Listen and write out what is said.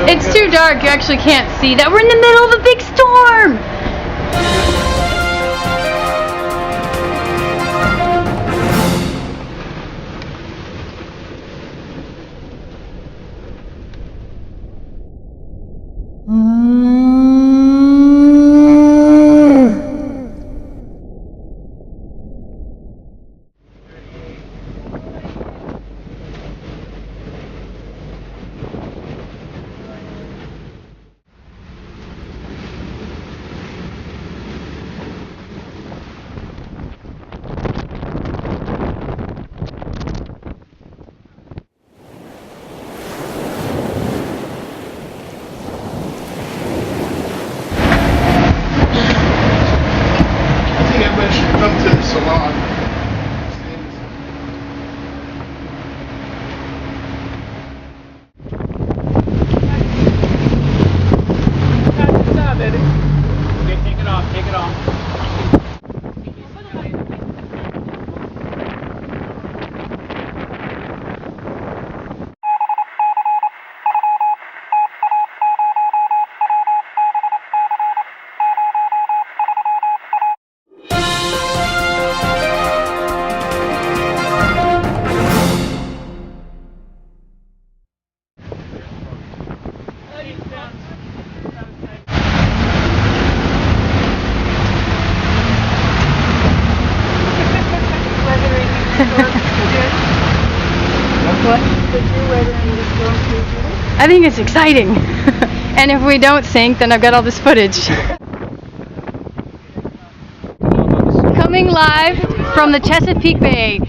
It's too dark. You actually can't see that. We're in the middle of a big storm. Come to the salon. Okay, take it off, take it off. What? I think it's exciting. And if we don't sink, then I've got all this footage. Coming live from the Chesapeake Bay.